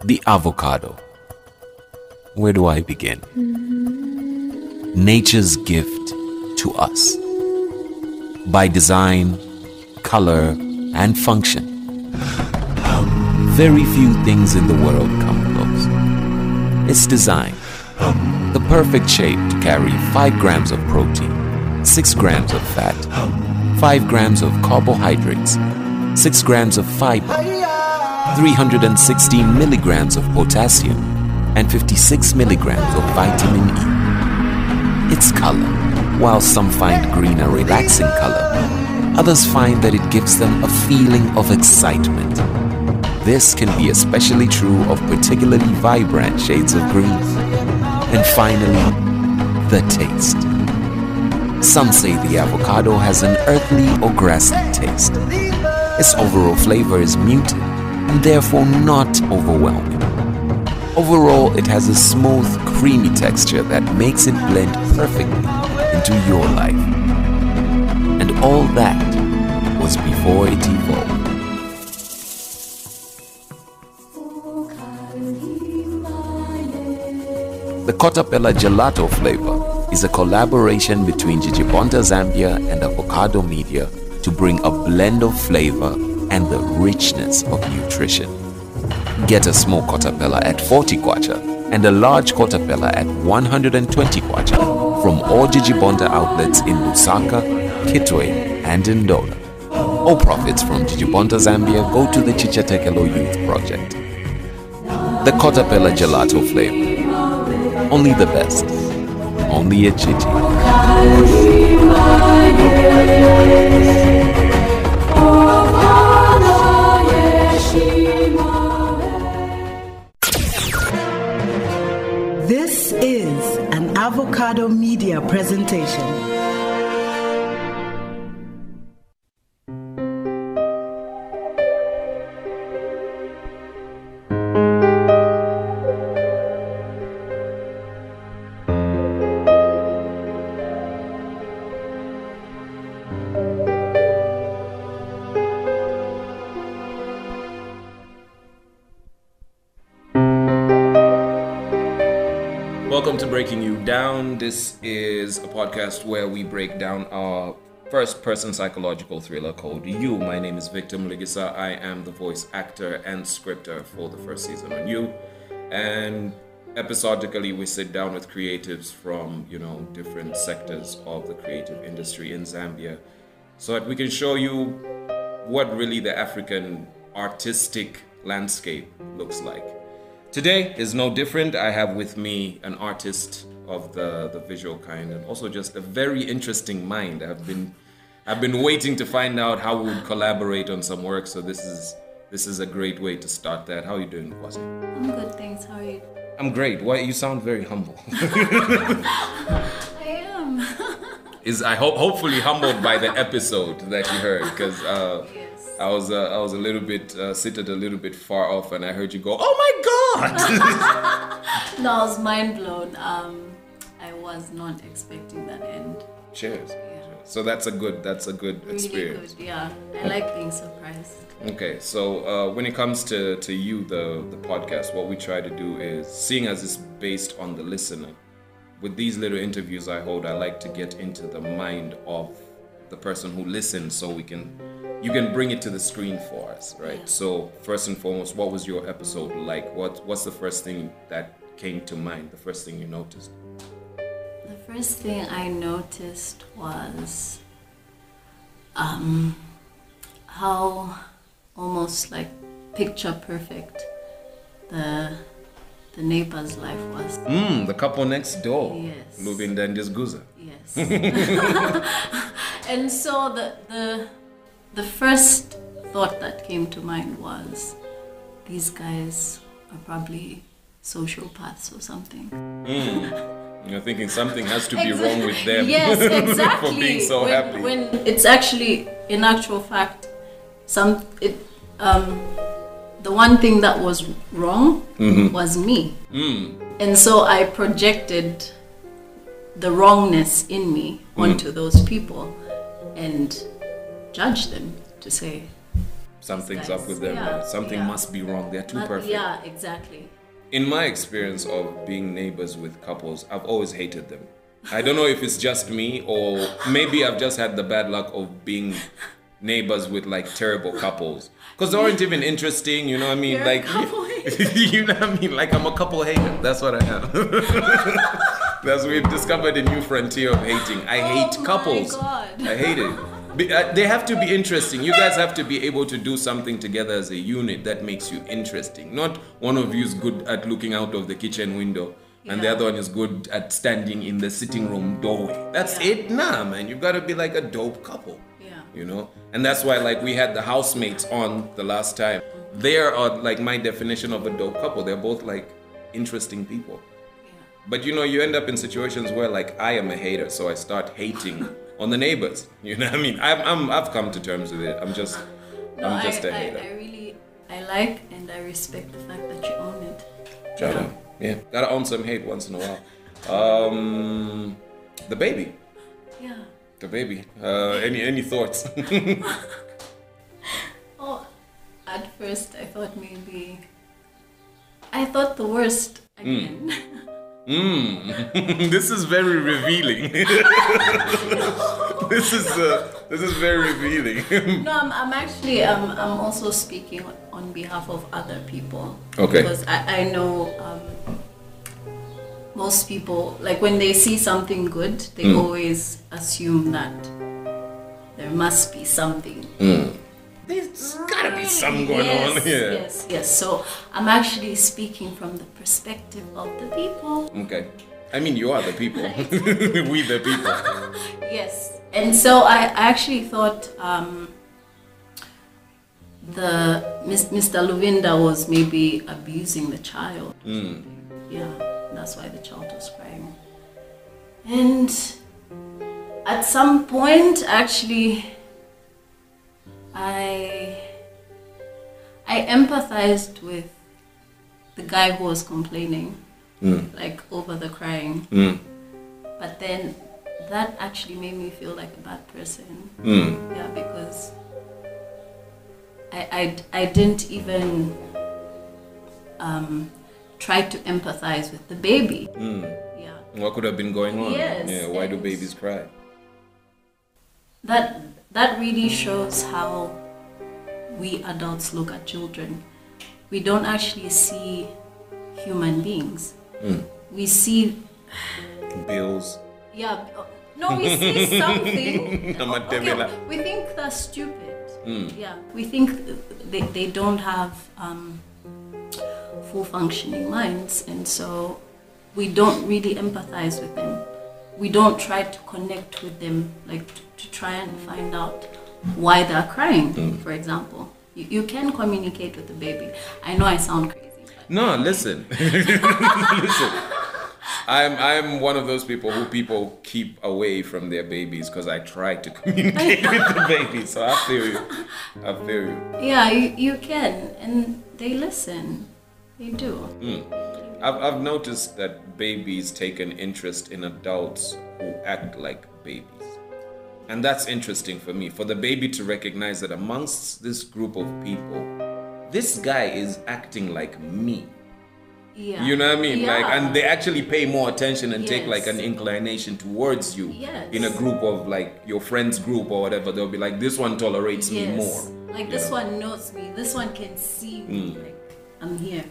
The avocado. Where do I begin? Nature's gift to us. By design, color, and function. Very few things in the world come close. Its design. The perfect shape to carry 5 grams of protein, 6 grams of fat, 5 grams of carbohydrates, 6 grams of fiber, 316 milligrams of potassium, and 56 milligrams of vitamin E. Its color. While some find green a relaxing color, others find that it gives them a feeling of excitement. This can be especially true of particularly vibrant shades of green. And finally, the taste. Some say the avocado has an earthly or grassy taste. Its overall flavor is muted and therefore not overwhelming. Overall, it has a smooth, creamy texture that makes it blend perfectly into your life. And all that was before it evolved. The Kotapella Gelato flavor is a collaboration between Jijibonta Zambia and Avocado Media to bring a blend of flavor and the richness of nutrition. Get a small Kotapella at 40 kwacha and a large Kotapella at 120 kwacha from all Jijibonta outlets in Lusaka, Kitwe, and Ndola. All profits from Jijibonta Zambia go to the Chichatekelo Youth Project. The Kotapella Gelato flavor. Only the best. Only at Chichi. This is an Avocado Media presentation. Welcome to Breaking You Down. This is a podcast where we break down our first-person psychological thriller called You. My name is Victor Muligisa. I am the voice actor and scripter for the first season on You. And episodically, we sit down with creatives from, different sectors of the creative industry in Zambia so that we can show you what really the African artistic landscape looks like. Today is no different. I have with me an artist of the visual kind and also just a very interesting mind. I've been waiting to find out how we would collaborate on some work, so this is a great way to start that. How are you doing, Nukwase? I'm good, thanks. How are you? I'm great. Why you sound very humble? I am. I hopefully humbled by the episode that you heard, because Yes. I was a little bit seated a little bit far off, and I heard you go, "Oh my God!" No, I was mind blown. I was not expecting that end. Cheers. Yeah. So that's a good Really experience. good, yeah. I like being surprised. Okay, so when it comes to you, the podcast, what we try to do is, seeing as it's based on the listener, with these little interviews I hold, I like to get into the mind of the person who listens, so you can bring it to the screen for us, right? Yeah. So first and foremost, what was your episode like? What's the first thing that came to mind? The first thing you noticed? The first thing I noticed was how almost like picture perfect the neighbor's life was. The couple next door. Yes. Lubinda and Guza. Yes. And so the first thought that came to mind was, these guys are probably sociopaths or something. You're thinking something has to be wrong with them. Yes, exactly. For being so happy. When it's actually, in actual fact, the one thing that was wrong was me. And so I projected the wrongness in me onto those people and judged them to say, something's guys. up with them. Yeah, Something yeah. must be wrong. They're too perfect. Yeah, exactly. In my experience of being neighbors with couples, I've always hated them. I don't know if it's just me or maybe I've just had the bad luck of being neighbors with like terrible couples. Because they aren't even interesting, you know what I mean? You're like, a couple you know what I mean? Like I'm a couple hater. That's what I am. That's we've discovered a new frontier of hating. I hate couples. God. I hate it. They have to be interesting. You guys have to be able to do something together as a unit that makes you interesting. Not one of you is good at looking out of the kitchen window and the Yeah. other one is good at standing in the sitting room doorway. That's Yeah. it? Nah, man. You've got to be like a dope couple. Yeah. You know? And that's why like we had the housemates on the last time. They are like my definition of a dope couple. They're both like interesting people. Yeah. But you know, you end up in situations where like I am a hater, so I start hating on the neighbors. You know what I mean? I've come to terms with it. I'm just a hater. I like and I respect the fact that you own it. Shout out. Yeah. Gotta own some hate once in a while. The baby. Yeah. The baby. Any thoughts? Oh, at first I thought the worst again. This is very revealing. This is very revealing. No, I'm actually I'm also speaking on behalf of other people. Okay. Because I know most people, like when they see something good, they always assume that there must be something. There's gotta be something going on here. Yes. So I'm actually speaking from the perspective of the people. Okay. I mean, you are the people. We the people. Yes. And so I actually thought Mr. Luvinda was maybe abusing the child. Yeah, that's why the child was crying. And at some point, actually, I empathized with the guy who was complaining, like over the crying. But then that actually made me feel like a bad person. Yeah, because I didn't even try to empathize with the baby. Yeah. What could have been going on? Yes, Yeah. Why do and babies cry? That really shows how we adults look at children. We don't actually see human beings. We see Bills. Yeah. No, we see something. Okay. We think they're stupid. Yeah. We think they don't have full functioning minds, and so we don't really empathize with them. We don't try to connect with them, like to try and find out why they're crying, for example. You can communicate with the baby. I know I sound crazy. But No, listen. Listen. I'm one of those people who people keep away from their babies because I try to communicate with the baby. So I feel you. I feel you. yeah, you can, and they listen. They do. I've noticed that babies take an interest in adults who act like babies. And that's interesting for me, for the baby to recognize that amongst this group of people, this guy is acting like me. Yeah. You know what I mean? Yeah. Like, and they actually pay more attention and take Yes. like an inclination towards you. Yes. In a group of like your friends group or whatever. They'll be like, this one tolerates me more. Like you this know? one knows me. This one can see me. Like I'm here.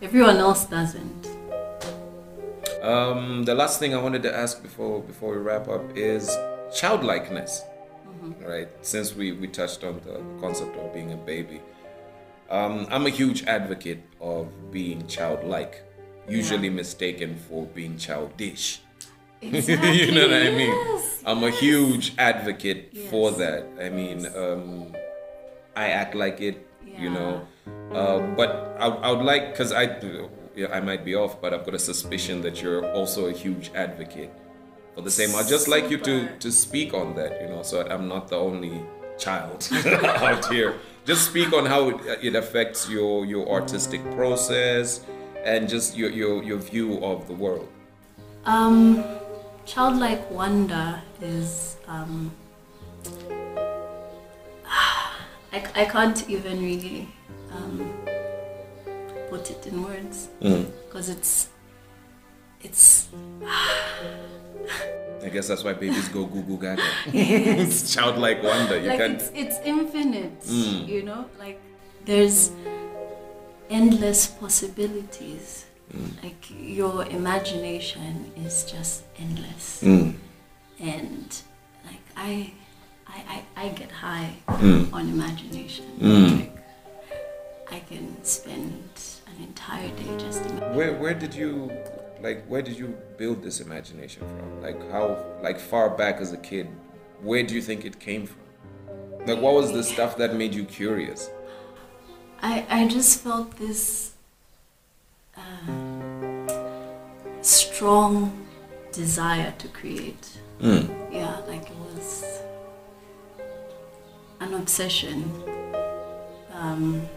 Everyone else doesn't. The last thing I wanted to ask before we wrap up is childlikeness. Right? Since we touched on the concept of being a baby. I'm a huge advocate of being childlike, usually mistaken for being childish. Exactly. You know what I mean? Yes, I'm a huge advocate for Yes. that. I mean, I act like it, you Yeah. know. But I would like, because I might be off, but I've got a suspicion that you're also a huge advocate for the same. I'd just like you Super. to speak on that, you know, so I'm not the only child out here. Just speak on how it affects your artistic process and just your view of the world. Childlike wonder is I can't even really put it in words because it's I guess that's why babies go goo goo gaga. It's childlike wonder. You like can it's infinite, you know, like there's endless possibilities. Like your imagination is just endless. And like I get high on imagination. Like I can spend an entire day just imagining. where did you build this imagination from? Like how, like far back as a kid, where do you think it came from? Like what was the stuff that made you curious? I just felt this strong desire to create. Yeah, like it was an obsession. I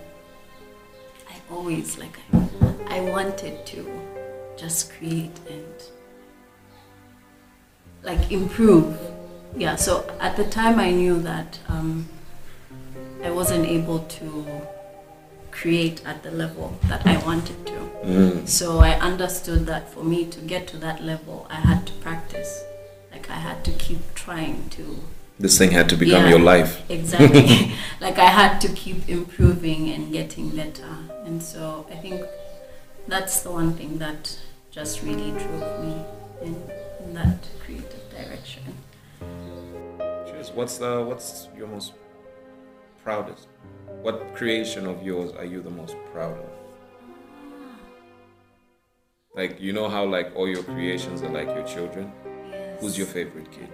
always I wanted to just create and like improve. Yeah, so at the time I knew that I wasn't able to create at the level that I wanted to. So I understood that for me to get to that level, I had to practice. Like I had to keep trying to. This thing had to become your life. Exactly. Like I had to keep improving and getting better. And so I think that's the one thing that just really drove me in that creative direction. Cheers. What's your most proudest? What creation of yours are you the most proud of? Like, you know how like all your creations are like your children? Yes. Who's your favorite kid?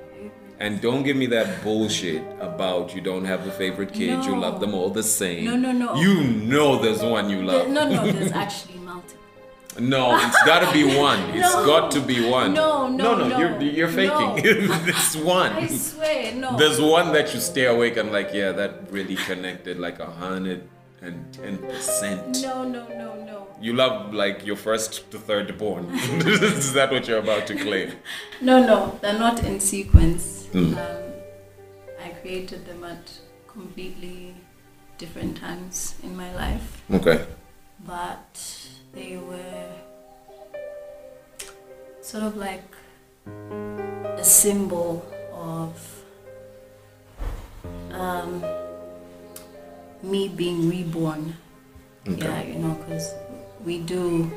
And don't give me that bullshit about you don't have a favorite kid, you love them all the same. No. You know there's one you love. No, there's actually multiple. No, it's gotta be one. It's got to be one. No. You're faking. No. It's one. I swear, no. There's one that you stay awake and like, yeah, that really connected like 110%. No. You love like your first to third born. Is that what you're about to claim? No, they're not in sequence. I created them at completely different times in my life. Okay. But they were sort of like a symbol of me being reborn. Okay. Yeah, you know, because we do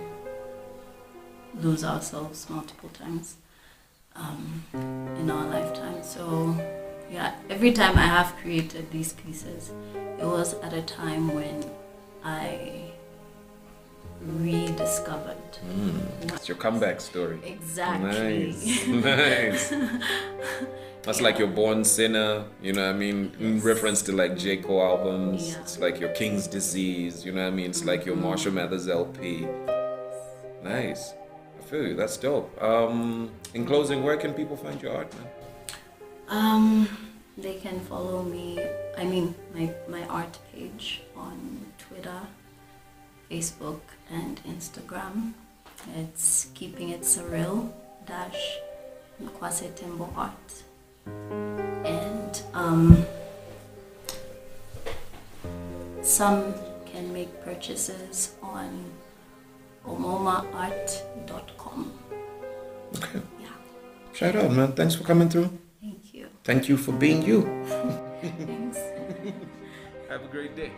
lose ourselves multiple times in our lifetime. So yeah, every time I have created these pieces, it was at a time when I rediscovered. It's your comeback story. Exactly. Nice. That's like your Born Sinner, you know what I mean? In reference to like J. Cole albums. Yeah. It's like your King's Disease, you know what I mean? It's like your Marshall Mathers LP. Nice. I feel you. That's dope. In closing, where can people find your art, man? They can follow me, I mean my art page on Twitter, Facebook and Instagram. It's Keeping It Surreal - Nukwase Tembo Art. And some can make purchases on omomaart.com. Okay. Yeah. Shout out, man. Thanks for coming through. Thank you. Thank you for being you. Thanks. Have a great day.